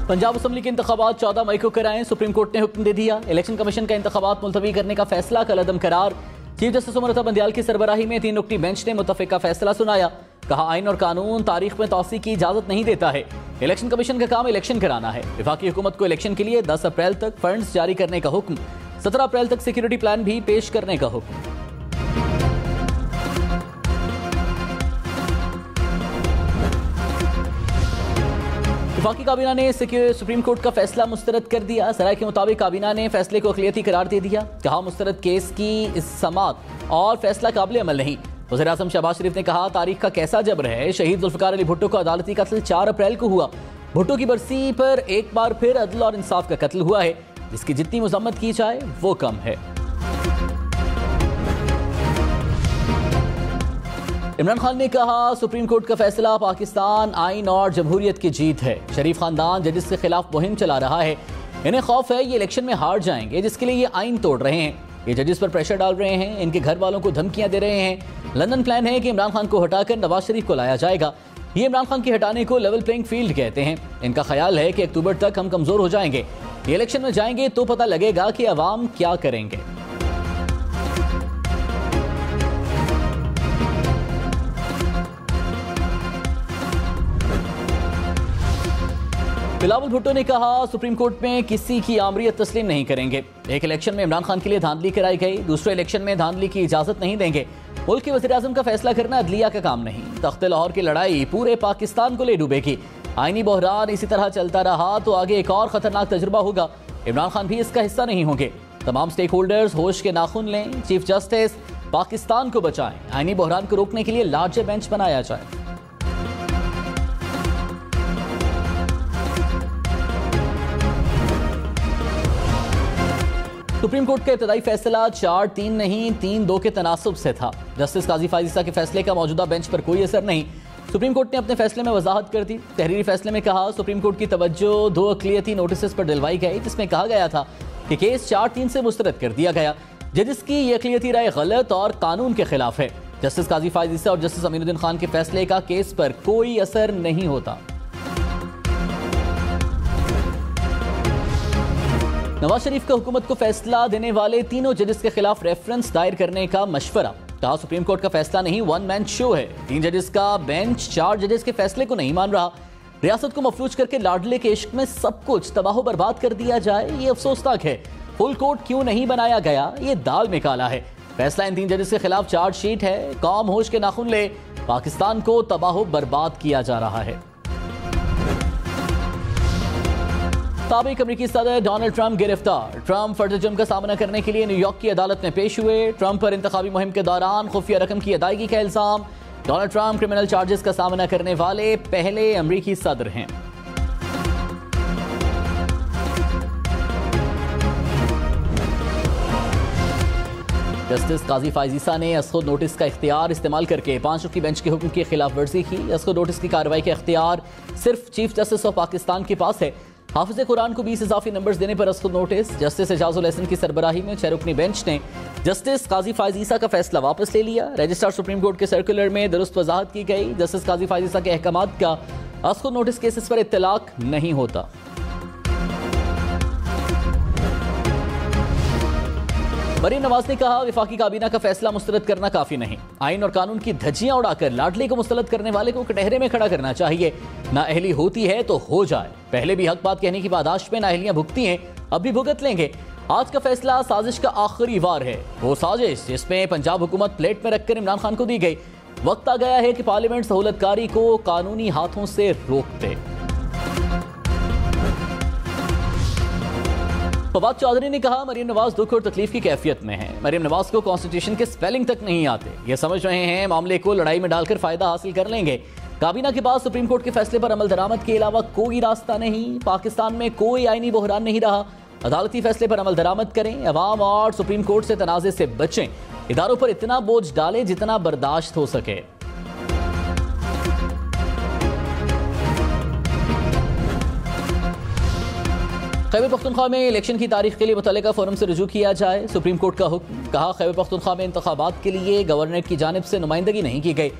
Punjab assembly के इंतखाबात 14 मई को कराएं, सुप्रीम कोर्ट ने हुक्म दे दिया। इलेक्शन कमीशन का इंतखाबात मुलतवी करने का फैसला कलअदम करार। चीफ जस्टिस उमर बंदियाल की सरबराही में 3 रुकनी बेंच ने मुतफ़िका फैसला सुनाया। कहा, आइन और कानून तारीख में तौसी की इजाजत नहीं देता है। इलेक्शन कमीशन का काम इलेक्शन कराना है। वफाकी हुकूमत को इलेक्शन के लिए 10 अप्रैल तक फंड्स जारी करने का हुक्म। 17 अप्रैल तक सिक्योरिटी प्लान भी पेश करने का हुक्म। वफाकी काबीना ने सुप्रीम कोर्ट का फैसला मुस्तरद कर दिया। सराय के मुताबिक काबीना ने फैसले को अक़लियती करार दे दिया। कहा, मुस्तरद केस की समाअत और फैसला काबिल अमल नहीं। वज़ीर-ए-आज़म शहबाज शरीफ ने कहा, तारीख का कैसा जबर है। शहीद जुल्फ़िकार अली भुट्टो का अदालती कत्ल 4 अप्रैल को हुआ। भुट्टो की बरसी पर एक बार फिर अदल और इंसाफ का कत्ल हुआ है, जिसकी जितनी मज़म्मत की जाए वो कम है। इमरान खान ने कहा, सुप्रीम कोर्ट का फैसला पाकिस्तान, आइन और जमहूरियत की जीत है। शरीफ खानदान जजिस के खिलाफ मुहिम चला रहा है। इन्हें खौफ है ये इलेक्शन में हार जाएंगे, जिसके लिए ये आइन तोड़ रहे हैं। ये जजिस पर प्रेशर डाल रहे हैं, इनके घर वालों को धमकियां दे रहे हैं। लंदन प्लान है कि इमरान खान को हटाकर नवाज शरीफ को लाया जाएगा। ये इमरान खान के हटाने को लेवल प्लेइंग फील्ड कहते हैं। इनका ख्याल है कि अक्टूबर तक हम कमजोर हो जाएंगे। ये इलेक्शन में जाएंगे तो पता लगेगा कि अवाम क्या करेंगे। बिलावल भुट्टो ने कहा, सुप्रीम कोर्ट में किसी की आमरीत तस्लीम नहीं करेंगे। एक इलेक्शन में इमरान खान के लिए धांधली कराई गई, दूसरे इलेक्शन में धांधली की इजाजत नहीं देंगे। मुल्क के वज़ीर-ए-आज़म का फैसला करना अदलिया का काम नहीं। तख्ते लाहौर की लड़ाई पूरे पाकिस्तान को ले डूबेगी। आईनी बहरान इसी तरह चलता रहा तो आगे एक और खतरनाक तजुर्बा होगा। इमरान खान भी इसका हिस्सा नहीं होंगे। तमाम स्टेक होल्डर्स होश के नाखून लें। चीफ जस्टिस पाकिस्तान को बचाएं। आईनी बहरान को रोकने के लिए लार्जर बेंच बनाया जाए। सुप्रीम कोर्ट का इब्तदाई फैसला 4-3 नहीं 3-2 के तनासुब से था। जस्टिस काजी फायजीसा के फैसले का मौजूदा बेंच पर कोई असर नहीं। सुप्रीम कोर्ट ने अपने फैसले में वजाहत कर दी। तहरीरी फैसले में कहा, सुप्रीम कोर्ट की तवज्जो 2 अक़लियती नोटिस पर दिलवाई गई, जिसमें कहा गया था कि केस 4-3 से मुस्तरद कर दिया गया। जजिस की यह अक़लियती राय गलत और कानून के खिलाफ है। जस्टिस काजी फायजीसा और जस्टिस अमीनुद्दीन खान के फैसले का केस पर कोई असर नहीं होता। नवाज शरीफ का हुकूमत को फैसला देने वाले तीनों जजेस के खिलाफ रेफरेंस दायर करने का मशवरा। कहा, सुप्रीम कोर्ट का फैसला नहीं, 1 मैन शो है। 3 जजेस का बेंच 4 जजेस के फैसले को नहीं मान रहा। रियासत को मफलूज करके लाडले के इश्क में सब कुछ तबाह बर्बाद कर दिया जाए, ये अफसोसनाक है। फुल कोर्ट क्यों नहीं बनाया गया, ये दाल में काला है। फैसला इन 3 जजेस के खिलाफ चार्जशीट है। कौम होश के नाखून ले, पाकिस्तान को तबाह बर्बाद किया जा रहा है। साबिक अमेरिकी सदर डोनाल्ड ट्रंप गिरफ्तार। ट्रंप फर्द जुर्म का सामना करने के लिए न्यूयॉर्क की अदालत में पेश हुए। ट्रंप पर इंतखाबी मुहिम के दौरान खुफिया रकम की अदायगी का इल्जाम। डोनाल्ड ट्रंप क्रिमिनल चार्जेस का सामना करने वाले पहले अमेरिकी सदर हैं। जस्टिस काजी फायजीसा ने असखुद नोटिस का इख्तियार इस्तेमाल करके 5 रुकनी बेंच के हुक्म की खिलाफ वर्जी की। असखुद नोटिस की कार्रवाई का इख्तियार सिर्फ चीफ जस्टिस ऑफ पाकिस्तान के पास है। हाफिज कुरान को 20 इजाफी नंबर्स देने पर असखुद नोटिस। जस्टिस एजाजुल एहसन की सरबराही में 6 रुकनी बेंच ने जस्टिस काजी फायजीसा का फैसला वापस ले लिया। रजिस्ट्रार सुप्रीम कोर्ट के सर्कुलर में दुरुस्त वजाहत की गई। जस्टिस काजी फायजीसा के अहकामात का असखुद नोटिस केसेस पर इत्तलाक नहीं होता। मरीम नवाज ने कहा, वफाकी काबीना का फैसला मुस्तरद करना काफी नहीं। आइन और कानून की धज्जियां उड़ाकर लाडले को मुस्तरद करने वाले को कटहरे में खड़ा करना चाहिए। नाअहली होती है तो हो जाए। पहले भी हक बात कहने की पादाश में नाअहलियां भुगती हैं, अब भी भुगत लेंगे। आज का फैसला साजिश का आखिरी वार है। वो साजिश जिसमें पंजाब हुकूमत प्लेट में रखकर इमरान खान को दी गई। वक्त आ गया है कि पार्लियामेंट सहूलतकारी को कानूनी हाथों से रोक दे। फवाद चौधरी ने कहा, मरीम नवाज दुख और तकलीफ की कैफियत में है। मरीम नवाज को कॉन्स्टिट्यूशन के स्पेलिंग तक नहीं आते। ये समझ रहे हैं मामले को लड़ाई में डालकर फायदा हासिल कर लेंगे। काबीना के पास सुप्रीम कोर्ट के फैसले पर अमल दरामद के अलावा कोई रास्ता नहीं। पाकिस्तान में कोई आईनी बहरान नहीं रहा। अदालती फैसले पर अमल दरामद करें। अवाम और सुप्रीम कोर्ट से तनाज़े से बचें। इदारों पर इतना बोझ डालें जितना बर्दाश्त हो सके। खैबर पख्तूनख्वा में इलेक्शन की तारीख के लिए मुतल्लिका फोरम से रुजू किया जाए। सुप्रीम कोर्ट का हुक्म। कहा, खैबर पख्तूनख्वा में इंतखाबात के लिए गवर्नर की जानिब से नुमाइंदगी नहीं की गई।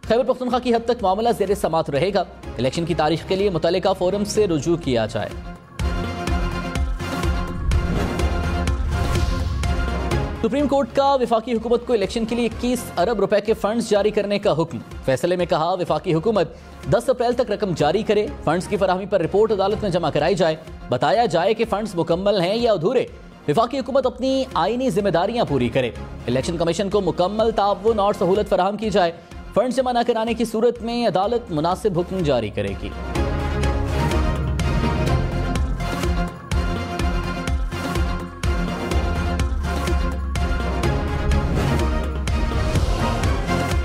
खैबर पख्तूनख्वा की हद तक मामला ज़ेर समात रहेगा। इलेक्शन की तारीख के लिए मुतल्लिका फोरम से रुजू किया जाए। सुप्रीम कोर्ट का वफाकी हुकूमत को इलेक्शन के लिए 21 अरब रुपए के फंड्स जारी करने का हुक्म। फैसले में कहा, वफाकी हुकूमत 10 अप्रैल तक रकम जारी करे। फंड्स की फराहमी पर रिपोर्ट अदालत में जमा कराई जाए। बताया जाए कि फंड्स मुकम्मल हैं या अधूरे। वफाकी हुकूमत अपनी आईनी जिम्मेदारियां पूरी करे। इलेक्शन कमीशन को मुकम्मल ताउन और सहूलत फराहम की जाए। फंड्स जमा न कराने की सूरत में अदालत मुनासिब हुक्म जारी करेगी।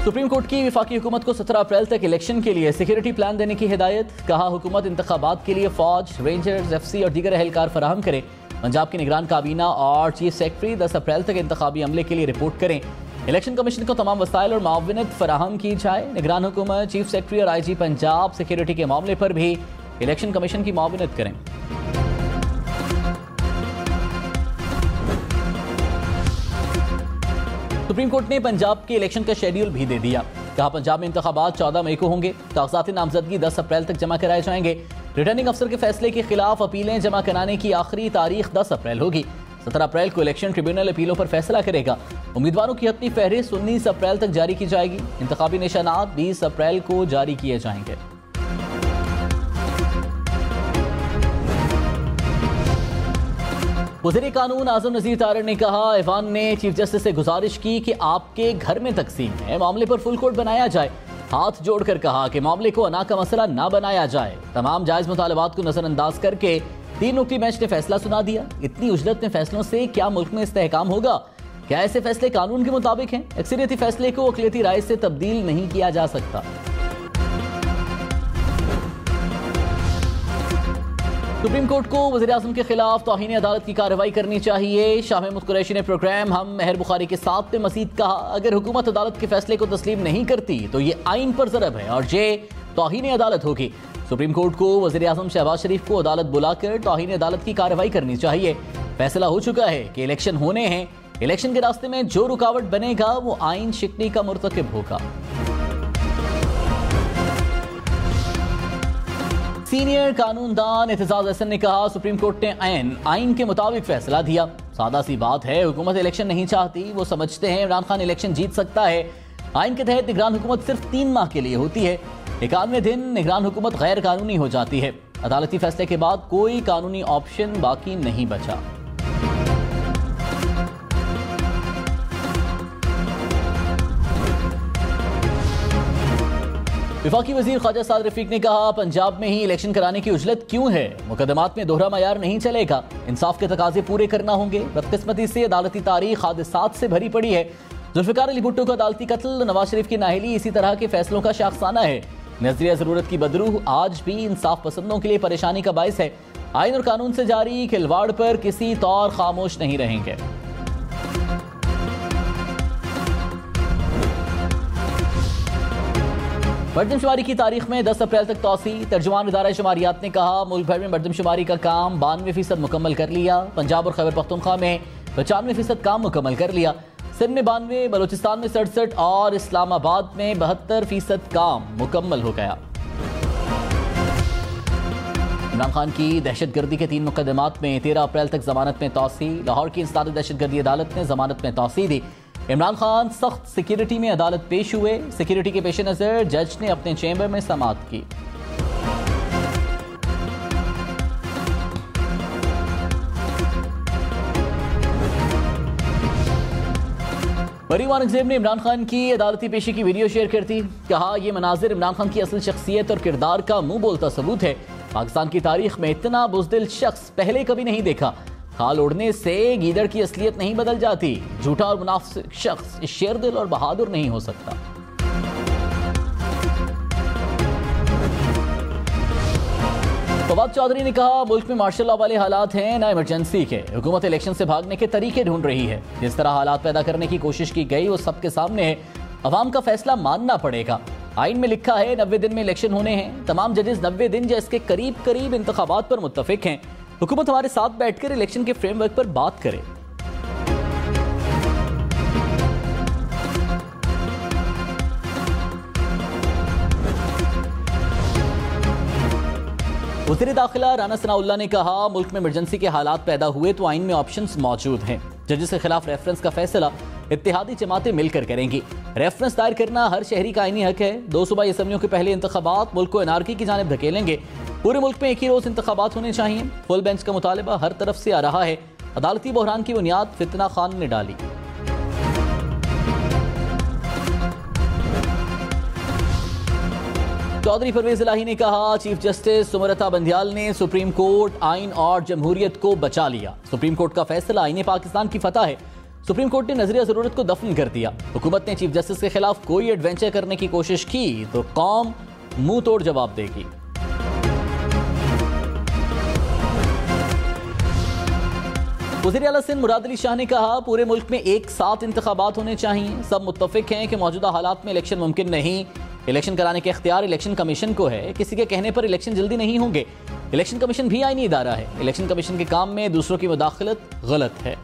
सुप्रीम कोर्ट की वफाकी हुकूमत को 17 अप्रैल तक इलेक्शन के लिए सिक्योरिटी प्लान देने की हिदायत। कहा, हुकूमत इंतखाबात के लिए फौज, रेंजर्स, FC और दीगर एहलकार फराहम करे। पंजाब की निगरान काबीना और चीफ सेक्रेटरी 10 अप्रैल तक इंतखाबी अमले के लिए रिपोर्ट करें। इलेक्शन कमीशन को तमाम वसाइल और मुआवनत फराहम की जाए। निगरान हुकूमत, चीफ सेक्रेटरी और IG पंजाब सिक्योरिटी के मामले पर भी इलेक्शन कमीशन की मुआवनत करें। सुप्रीम कोर्ट ने पंजाब के इलेक्शन का शेड्यूल भी दे दिया। कहा, पंजाब में इंतखाबात 14 मई को होंगे। कागजाती नामजदगी 10 अप्रैल तक जमा कराए जाएंगे। रिटर्निंग अफसर के फैसले के खिलाफ अपीलें जमा कराने की आखिरी तारीख 10 अप्रैल होगी। 17 अप्रैल को इलेक्शन ट्रिब्यूनल अपीलों पर फैसला करेगा। उम्मीदवारों की हतमी फहरिस्त 19 अप्रैल तक जारी की जाएगी। इंतखाबी निशानात 20 अप्रैल को जारी किए जाएंगे। वज़ीर कानून आजम नज़ीर तारड़ ने कहा, ऐवान ने चीफ जस्टिस से गुजारिश की कि आपके घर में तकसीम है, मामले पर फुल कोर्ट बनाया जाए। हाथ जोड़कर कहा कि मामले को अना का मसला ना बनाया जाए। तमाम जायज मुतालबात को नजरअंदाज करके 3 नुक्ती बेंच ने फैसला सुना दिया। इतनी उजलत में फैसलों से क्या मुल्क में इस्तेहकाम होगा? क्या ऐसे फैसले कानून के मुताबिक हैं? अक्सरियती फैसले को अक़लियती राय से तब्दील नहीं किया जा सकता। सुप्रीम कोर्ट को वज़ीर आज़म के खिलाफ तौहीन अदालत की कार्रवाई करनी चाहिए। शाह महमूद कुरैशी ने प्रोग्राम हम मेहर बुखारी के साथ में मज़ीद कहा, अगर हुकूमत अदालत के फैसले को तस्लीम नहीं करती तो ये आइन पर ज़रब है और ये तौहीन अदालत होगी। सुप्रीम कोर्ट को वज़ीर आज़म शहबाज शरीफ को अदालत बुलाकर तौहीन अदालत की कार्रवाई करनी चाहिए। फैसला हो चुका है कि इलेक्शन होने हैं। इलेक्शन के रास्ते में जो रुकावट बनेगा वो आइन शिकनी का मुर्तकिब होगा। सीनियर कानूनदान एतजाज हसन ने कहा, सुप्रीम कोर्ट ने आइन के मुताबिक फैसला दिया। सादा सी बात है, हुकूमत इलेक्शन नहीं चाहती। वो समझते हैं इमरान खान इलेक्शन जीत सकता है। आइन के तहत निगरान हुकूमत सिर्फ 3 माह के लिए होती है। 91 दिन निगरान हुकूमत गैर कानूनी हो जाती है। अदालती फैसले के बाद कोई कानूनी ऑप्शन बाकी नहीं बचा। वफाकी वजीर ख्वाजा साद रफीक ने कहा, पंजाब में ही इलेक्शन कराने की उजलत क्यों है? मुकदमात में दोहरा मयार नहीं चलेगा। इंसाफ के तकाजे पूरे करना होंगे। बदकिस्मती से अदालती तारीख हादसात से भरी पड़ी है। जुल्फिकार अली भुट्टो का अदालती कत्ल, नवाज शरीफ की नाअहली इसी तरह के फैसलों का शाखसाना है। नजरिया जरूरत की बदरूह आज भी इंसाफ पसंदों के लिए परेशानी का बायस है। आइन और कानून से जारी खिलवाड़ पर किसी तौर खामोश नहीं रहेंगे। मरदमशुमारी की तारीख में 10 अप्रैल तक तौसी। तर्जुमान इदारा शुमारियात ने कहा, मुल्क भर में मरदमशुमारी का काम 92% मुकम्मल कर लिया। पंजाब और खैबर पख्तूनख्वा में 95% काम मुकम्मल कर लिया। सिंध में 92, बलूचिस्तान में 67 और इस्लामाबाद में 72% काम मुकम्मल हो गया। इमरान खान की दहशतगर्दी के 3 मुकदमात में 13 अप्रैल तक जमानत में तौसी। लाहौर की इंसदाद दहशतगर्दी अदालत ने जमानत में तौसी दी। इमरान खान सख्त सिक्योरिटी में अदालत पेश हुए। सिक्योरिटी के पेश नजर जज ने अपने चैम्बर में समाअत की। मरीम औरंगजेब ने इमरान खान की अदालती पेशी की वीडियो शेयर कर दी। कहा, यह मनाजिर इमरान खान की असल शख्सियत और किरदार का मुंह बोलता सबूत है। पाकिस्तान की तारीख में इतना बुज़दिल शख्स पहले कभी नहीं देखा। खाल उड़ने से गीदड़ की असलियत नहीं बदल जाती। झूठा और मुनाफिक शख्स शेरदिल और बहादुर नहीं हो सकता। फवाद चौधरी ने कहा, मुल्क में मार्शल लॉ वाले हालात हैं, ना इमरजेंसी के। हुकूमत इलेक्शन से भागने के तरीके ढूंढ रही है। जिस तरह हालात पैदा करने की कोशिश की गई वो सबके सामने है। अवाम का फैसला मानना पड़ेगा। आइन में लिखा है 90 दिन में इलेक्शन होने हैं। तमाम जजेस 90 दिन या इसके करीब करीब इंतखाबात पर मुत्तफिक हैं। हुकूमत हमारे साथ बैठकर इलेक्शन के फ्रेमवर्क पर बात करे। वज़ीर दाखिला राना सनाउल्लाह ने कहा, मुल्क में इमरजेंसी के हालात पैदा हुए तो आइन में ऑप्शंस मौजूद हैं। जजेस के खिलाफ रेफरेंस का फैसला इत्तेहादी जमातें मिलकर करेंगी। रेफरेंस दायर करना हर शहरी का आईनी हक है। 2 सूबाई असम्बलियों के पहले इंतखाबात मुल्क को एनआरकी की जानिब धकेलेंगे। पूरे मुल्क में एक ही रोज इंतखाबात होने चाहिए। फुल बेंच का मुतालिबा हर तरफ से आ रहा है। अदालती बहरान की बुनियाद फितना खान ने डाली। चौधरी परवेज इलाही ने कहा, चीफ जस्टिस सुमरता बंदियाल ने सुप्रीम कोर्ट, आइन और जमहूरियत को बचा लिया। सुप्रीम कोर्ट का फैसला आईने पाकिस्तान की फतह है। सुप्रीम कोर्ट ने नजरिया जरूरत को दफन कर दिया। हुकूमत ने चीफ जस्टिस के खिलाफ कोई एडवेंचर करने की कोशिश की तो कौम मुंह तोड़ जवाब देगी। वज़ीर आला सिंध मुराद अली शाह ने कहा, पूरे मुल्क में एक साथ इंतखाबात होने चाहिए। सब मुत्तफिक हैं कि मौजूदा हालात में इलेक्शन मुमकिन नहीं। इलेक्शन कराने के इख्तियार इलेक्शन कमीशन को है। किसी के कहने पर इलेक्शन जल्दी नहीं होंगे। इलेक्शन कमीशन भी आईनी इदारा है। इलेक्शन कमीशन के काम में दूसरों की मुदाखलत गलत है।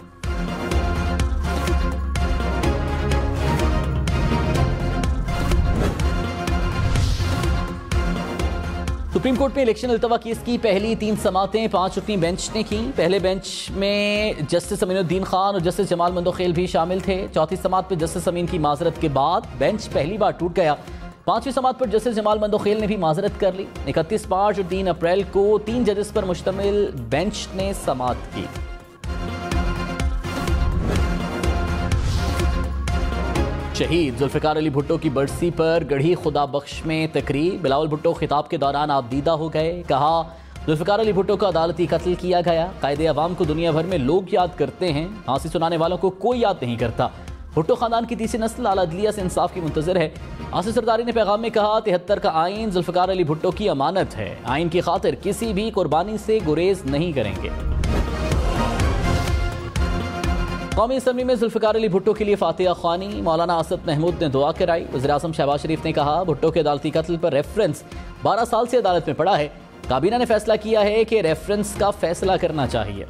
सुप्रीम कोर्ट में इलेक्शन अल्तवा केस की पहली 3 समातें 5 रुकनी बेंच ने की। पहले बेंच में जस्टिस अमीनुद्दीन खान और जस्टिस जमाल मंदोखेल भी शामिल थे। चौथी समात पर जस्टिस अमीन की माजरत के बाद बेंच पहली बार टूट गया। 5वीं समात पर जस्टिस जमाल मंदोखेल ने भी माजरत कर ली। 31 मार्च और 3 अप्रैल को 3 जजेस पर मुश्तमिल बेंच ने समात की। शहीद जुल्फिकार अली भुट्टो की बरसी पर गढ़ी खुदा बख्श में तकरीर। बिलावल भुट्टो खिताब के दौरान आपदीदा हो गए। कहा, जुल्फिकार अली भुट्टो का अदालती कत्ल किया गया। कायदे अवाम को दुनिया भर में लोग याद करते हैं, फांसी सुनाने वालों को कोई याद नहीं करता। भुट्टो खानदान की तीसरी नस्ल आला अदलिया से इंसाफ की मुंतजर है। आसिफ सरदारी ने पैगाम में कहा, 73 का आइन जुल्फिकार अली भुट्टो की अमानत है। आइन की खातिर किसी भी कुर्बानी से गुरेज नहीं करेंगे। कौमी असम्बली में जुल्फिकार अली भुट्टो के लिए फातिहा ख्वानी। मौलाना असद महमूद ने दुआ कराई। वज़ीर आज़म शहबाज शरीफ ने कहा, भुट्टो के अदालती कत्ल पर रेफरेंस 12 साल से अदालत में पड़ा है। काबीना ने फैसला किया है कि रेफरेंस का फैसला करना चाहिए।